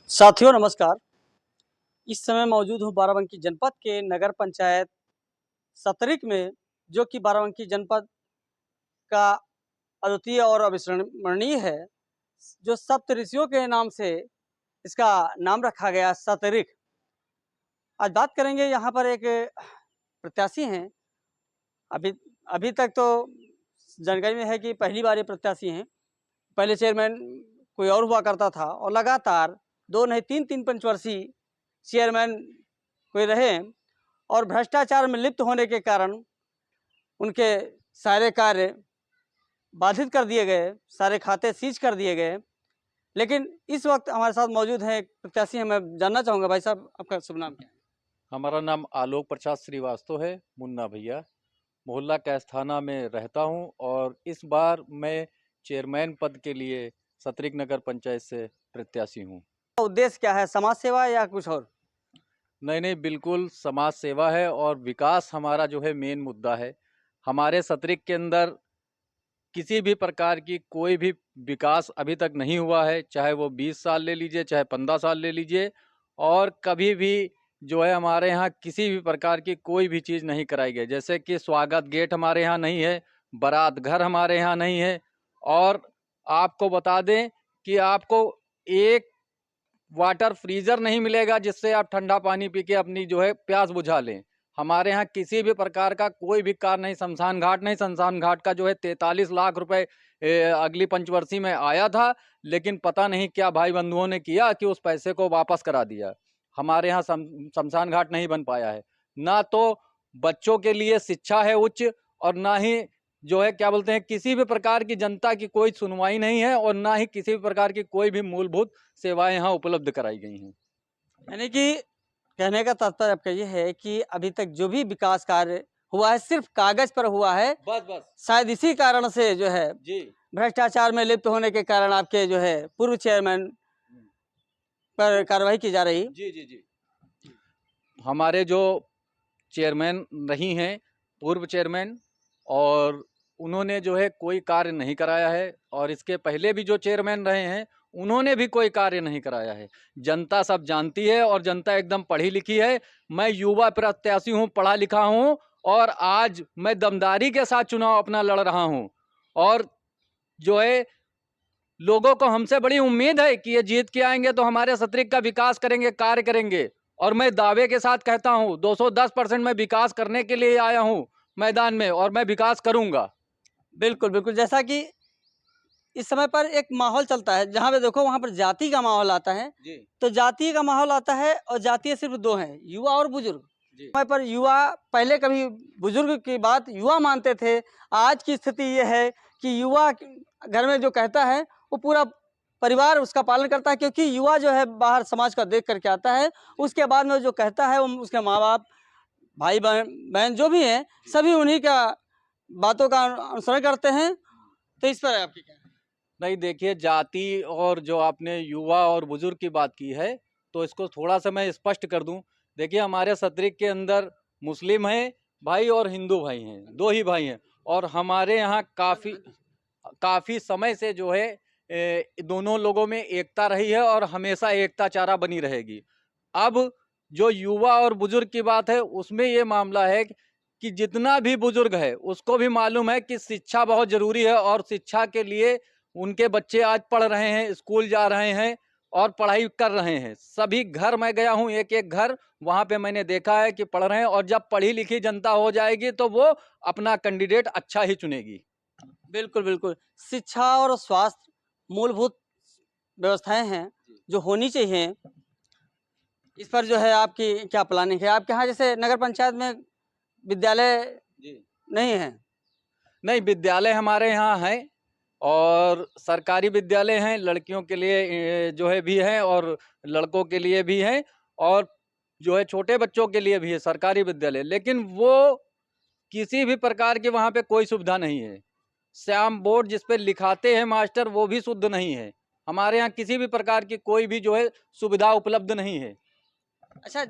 साथियों नमस्कार। इस समय मौजूद हूँ बाराबंकी जनपद के नगर पंचायत सतरिक में, जो कि बाराबंकी जनपद का अद्वितीय और अविस्मरणीय है, जो सप्त ऋषियों के नाम से इसका नाम रखा गया सतरिक। आज बात करेंगे, यहाँ पर एक प्रत्याशी हैं। अभी अभी तक तो जानकारी में है कि पहली बार ये प्रत्याशी हैं। पहले चेयरमैन कोई और हुआ करता था और लगातार 2 नहीं 3 पंचवर्षीय चेयरमैन कोई रहे और भ्रष्टाचार में लिप्त होने के कारण उनके सारे कार्य बाधित कर दिए गए, सारे खाते सीज कर दिए गए। लेकिन इस वक्त हमारे साथ मौजूद हैं एक प्रत्याशी हैं। मैं जानना चाहूँगा, भाई साहब आपका शुभ नाम क्या है? हमारा नाम आलोक प्रसाद श्रीवास्तव है, मुन्ना भैया। मोहल्ला कैस्थाना में रहता हूं और इस बार मैं चेयरमैन पद के लिए सतरिक नगर पंचायत से प्रत्याशी हूं। उद्देश्य क्या है, समाज सेवा या कुछ और? नहीं, बिल्कुल समाज सेवा है और विकास हमारा जो है मेन मुद्दा है। हमारे सतरिक के अंदर किसी भी प्रकार की कोई भी विकास अभी तक नहीं हुआ है, चाहे वो 20 साल ले लीजिए, चाहे 15 साल ले लीजिए। और कभी भी जो है हमारे यहाँ किसी भी प्रकार की कोई भी चीज़ नहीं कराई गई। जैसे कि स्वागत गेट हमारे यहाँ नहीं है, बारात घर हमारे यहाँ नहीं है। और आपको बता दें कि आपको एक वाटर फ्रीजर नहीं मिलेगा जिससे आप ठंडा पानी पी के अपनी जो है प्यास बुझा लें। हमारे यहाँ किसी भी प्रकार का कोई भी कार्य नहीं। शमशान घाट नहीं, शमशान घाट का जो है 43 लाख रुपए अगली पंचवर्षीय में आया था, लेकिन पता नहीं क्या भाई बंधुओं ने किया कि उस पैसे को वापस करा दिया। हमारे यहाँ शमशान घाट नहीं बन पाया है। ना तो बच्चों के लिए शिक्षा है उच्च, और ना ही जो है क्या बोलते हैं किसी भी प्रकार की जनता की कोई सुनवाई नहीं है, और ना ही किसी भी प्रकार की कोई भी मूलभूत सेवाएं यहाँ उपलब्ध कराई गई हैं। यानी कि कहने का तात्पर्य आपका ये है कि अभी तक जो भी विकास कार्य हुआ है सिर्फ कागज पर हुआ है। बस शायद इसी कारण से जो है जी भ्रष्टाचार में लिप्त होने के कारण आपके जो है पूर्व चेयरमैन पर कार्रवाई की जा रही। जी हमारे जो चेयरमैन रही हैं, पूर्व चेयरमैन, और उन्होंने जो है कोई कार्य नहीं कराया है। और इसके पहले भी जो चेयरमैन रहे हैं उन्होंने भी कोई कार्य नहीं कराया है। जनता सब जानती है और जनता एकदम पढ़ी लिखी है। मैं युवा प्रत्याशी हूँ, पढ़ा लिखा हूँ, और आज मैं दमदारी के साथ चुनाव अपना लड़ रहा हूँ। और जो है लोगों को हमसे बड़ी उम्मीद है कि ये जीत के आएंगे तो हमारे सतरिक का विकास करेंगे, कार्य करेंगे। और मैं दावे के साथ कहता हूं 210% मैं विकास करने के लिए आया हूं मैदान में, और मैं विकास करूंगा। बिल्कुल बिल्कुल, जैसा कि इस समय पर एक माहौल चलता है, जहाँ पे देखो वहाँ पर जाति का माहौल आता है। जी तो जाति का माहौल आता है और जातीय सिर्फ दो हैं, युवा और बुजुर्ग। जी समय पर युवा पहले कभी बुजुर्ग की बात युवा मानते थे। आज की स्थिति ये है कि युवा घर में जो कहता है वो पूरा परिवार उसका पालन करता है, क्योंकि युवा जो है बाहर समाज का देख करके आता है। उसके बाद में जो कहता है वो उसके माँ बाप, भाई बहन जो भी हैं, सभी उन्हीं का बातों का अनुसरण करते हैं। तो इस पर आपकी क्या? नहीं, देखिए, जाति और जो आपने युवा और बुजुर्ग की बात की है, तो इसको थोड़ा सा मैं स्पष्ट कर दूं। देखिए, हमारे सतरिक के अंदर मुस्लिम हैं भाई और हिंदू भाई हैं, दो ही भाई हैं। और हमारे यहाँ काफ़ी समय से जो है दोनों लोगों में एकता रही है और हमेशा एकता चारा बनी रहेगी। अब जो युवा और बुजुर्ग की बात है उसमें ये मामला है कि जितना भी बुजुर्ग है उसको भी मालूम है कि शिक्षा बहुत ज़रूरी है, और शिक्षा के लिए उनके बच्चे आज पढ़ रहे हैं, स्कूल जा रहे हैं और पढ़ाई कर रहे हैं। सभी घर मैं गया हूं, एक एक घर, वहां पे मैंने देखा है कि पढ़ रहे हैं। और जब पढ़ी लिखी जनता हो जाएगी तो वो अपना कैंडिडेट अच्छा ही चुनेगी। बिल्कुल बिल्कुल, शिक्षा और स्वास्थ्य मूलभूत व्यवस्थाएं हैं जो होनी चाहिए। इस पर जो है आपकी क्या प्लानिंग है? आपके यहाँ जैसे नगर पंचायत में विद्यालय जी नहीं है? नहीं, विद्यालय हमारे यहाँ है, और सरकारी विद्यालय हैं, लड़कियों के लिए जो है भी हैं, और लड़कों के लिए भी हैं, और जो है छोटे बच्चों के लिए भी है सरकारी विद्यालय। लेकिन वो किसी भी प्रकार की वहाँ पे कोई सुविधा नहीं है। श्याम बोर्ड जिस पे लिखाते हैं मास्टर वो भी शुद्ध नहीं है। हमारे यहाँ किसी भी प्रकार की कोई भी जो है सुविधा उपलब्ध नहीं है। अच्छा,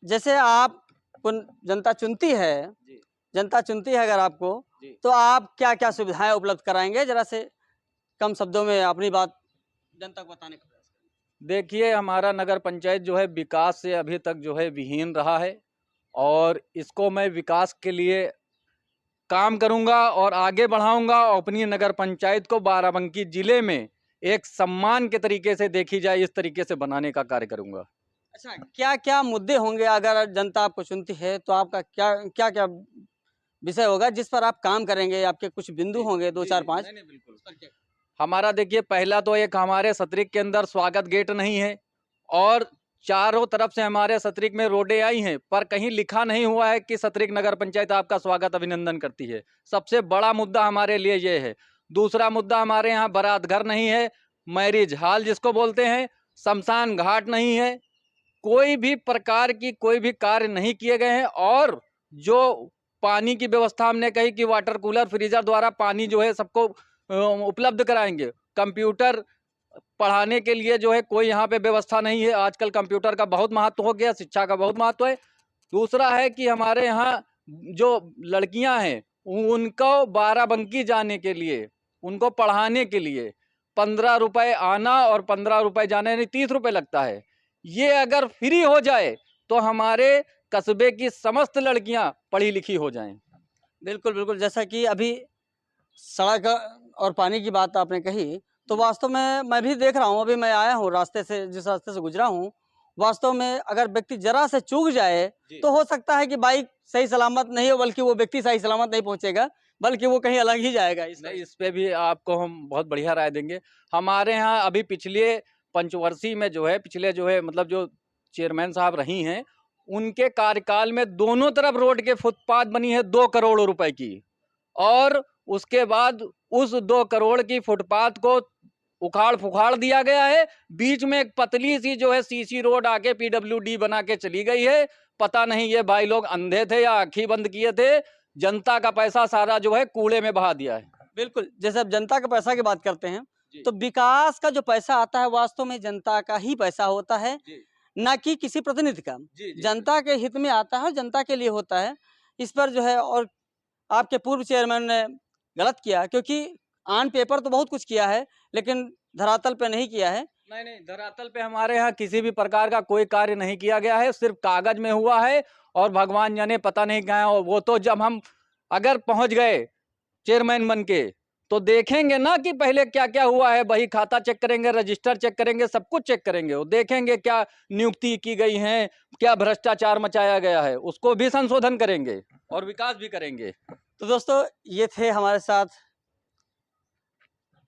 जैसे आप जनता चुनती है, जी जनता चुनती है अगर आपको, जी तो आप क्या क्या सुविधाएं उपलब्ध कराएंगे? जरा से कम शब्दों में अपनी बात जनता को बताने का प्रयास करें। देखिए, हमारा नगर पंचायत जो है विकास से अभी तक जो है विहीन रहा है, और इसको मैं विकास के लिए काम करूंगा और आगे बढ़ाऊंगा, और अपनी नगर पंचायत को बाराबंकी जिले में एक सम्मान के तरीके से देखी जाए, इस तरीके से बनाने का कार्य करूंगा। अच्छा, क्या-क्या मुद्दे होंगे अगर जनता आपको चुनती है, तो आपका क्या-क्या विषय होगा जिस पर आप काम करेंगे? आपके कुछ बिंदु होंगे 2, 4, 5? नहीं, नहीं, बिल्कुल। हमारा देखिए, पहला तो एक हमारे सतरिक के अंदर स्वागत गेट नहीं है, और चारों तरफ से हमारे सतरिक में रोडें आई हैं, पर कहीं लिखा नहीं हुआ है कि सतरिक नगर पंचायत आपका स्वागत अभिनंदन करती है। सबसे बड़ा मुद्दा हमारे लिए ये है। दूसरा मुद्दा, हमारे यहाँ बारात घर नहीं है, मैरिज हॉल जिसको बोलते हैं, शमशान घाट नहीं है, कोई भी प्रकार की कोई भी कार्य नहीं किए गए हैं। और जो पानी की व्यवस्था हमने कही कि वाटर कूलर फ्रीजर द्वारा पानी जो है सबको उपलब्ध कराएंगे। कंप्यूटर पढ़ाने के लिए जो है कोई यहाँ पे व्यवस्था नहीं है। आजकल कंप्यूटर का बहुत महत्व हो गया, शिक्षा का बहुत महत्व है। दूसरा है कि हमारे यहाँ जो लड़कियां हैं, उनको बाराबंकी जाने के लिए, उनको पढ़ाने के लिए 15 रुपए आना और 15 रुपए जाने, यानी 30 रुपए लगता है। ये अगर फ्री हो जाए तो हमारे कस्बे की समस्त लड़कियां पढ़ी लिखी हो जाएं। बिल्कुल, बिल्कुल। जैसा कि अभी सड़क और पानी की बात आपने कही, तो वास्तव में मैं भी देख रहा हूँ, अभी मैं आया हूँ रास्ते से, जिस रास्ते से गुजरा हूँ, वास्तव में अगर व्यक्ति ज़रा से चूक जाए, तो हो सकता है कि बाइक सही सलामत नहीं हो, बल्कि वो व्यक्ति सही सलामत नहीं पहुँचेगा, बल्कि वो कहीं अलग ही जाएगा। नहीं, इस पे भी आपको हम बहुत बढ़िया राय देंगे। हमारे यहाँ अभी पिछले पंचवर्षीय में जो है, पिछले जो है मतलब जो चेयरमैन साहब रही हैं, उनके कार्यकाल में दोनों तरफ रोड के फुटपाथ बनी है 2 करोड़ रुपए की। और उसके बाद उस 2 करोड़ की फुटपाथ को उखाड़ फुखाड़ दिया गया है। बीच में एक पतली सी जो है सीसी रोड आके पीडब्ल्यूडी बना के चली गई है। पता नहीं ये भाई लोग अंधे थे या आंखें बंद किए थे, जनता का पैसा सारा जो है कूड़े में बहा दिया है। बिल्कुल, जैसे अब जनता के पैसा की बात करते हैं, जी। तो विकास का जो पैसा आता है, वास्तव में जनता का ही पैसा होता है, जी। ना कि किसी प्रतिनिधि का। जी, जी, जनता के हित में आता है और जनता के लिए होता है। इस पर जो है, और आपके पूर्व चेयरमैन ने गलत किया, क्योंकि ऑन पेपर तो बहुत कुछ किया है, लेकिन धरातल पे नहीं किया है। नहीं, नहीं, धरातल पे हमारे यहाँ किसी भी प्रकार का कोई कार्य नहीं किया गया है, सिर्फ कागज में हुआ है, और भगवान जाने पता नहीं कहाँ है। वो तो जब हम अगर पहुंच गए चेयरमैन बन के, तो देखेंगे ना कि पहले क्या क्या हुआ है। बही खाता चेक करेंगे, रजिस्टर चेक करेंगे, सब कुछ चेक करेंगे। वो देखेंगे क्या नियुक्ति की गई है, क्या भ्रष्टाचार मचाया गया है, उसको भी संशोधन करेंगे और विकास भी करेंगे। तो दोस्तों, ये थे हमारे साथ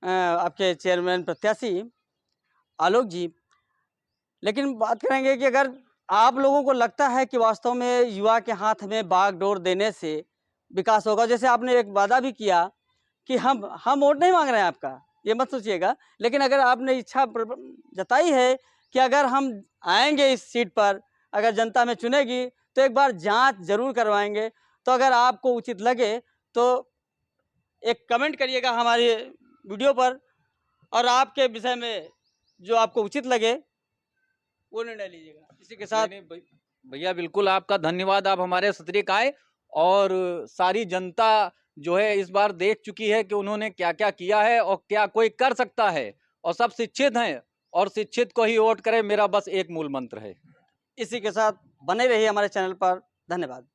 आपके चेयरमैन प्रत्याशी आलोक जी। लेकिन बात करेंगे कि अगर आप लोगों को लगता है कि वास्तव में युवा के हाथ में बागडोर देने से विकास होगा, जैसे आपने एक वादा भी किया कि हम वोट नहीं मांग रहे हैं आपका, ये मत सोचिएगा, लेकिन अगर आपने इच्छा जताई है कि अगर हम आएंगे इस सीट पर, अगर जनता में चुनेगी, तो एक बार जांच जरूर करवाएंगे। तो अगर आपको उचित लगे तो एक कमेंट करिएगा हमारे वीडियो पर, और आपके विषय में जो आपको उचित लगे वो निर्णय लीजिएगा। इसी के साथ नहीं, नहीं, भैया बिल्कुल आपका धन्यवाद। आप हमारे सतरिक आए, और सारी जनता जो है इस बार देख चुकी है कि उन्होंने क्या क्या किया है और क्या कोई कर सकता है, और सब शिक्षित हैं, और शिक्षित को ही वोट करें, मेरा बस एक मूल मंत्र है। इसी के साथ बने रहिए हमारे चैनल पर। धन्यवाद।